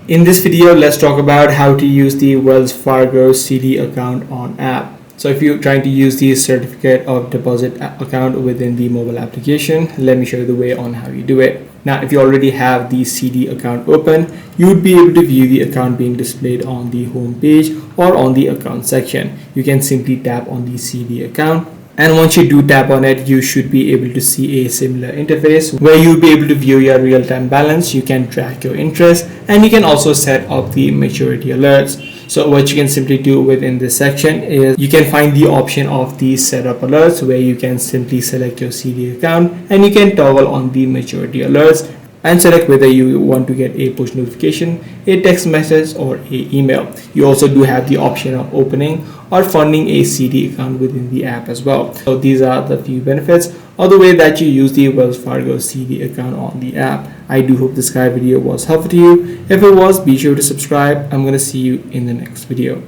In this video, let's talk about how to use the Wells Fargo CD account on app. So if you're trying to use the certificate of deposit account within the mobile application, let me show you the way on how you do it. Now, if you already have the CD account open, you would be able to view the account being displayed on the home page or on the account section. You can simply tap on the CD account. And once you do tap on it, you should be able to see a similar interface where you'll be able to view your real-time balance. You can track your interest and you can also set up the maturity alerts. So what you can simply do within this section is you can find the option of the setup alerts where you can simply select your CD account and you can toggle on the maturity alerts and select whether you want to get a push notification, a text message, or a email. You also do have the option of opening or funding a CD account within the app as well. So these are the few benefits of the way that you use the Wells Fargo CD account on the app. I do hope this guide video was helpful to you. If it was, be sure to subscribe. I'm going to see you in the next video.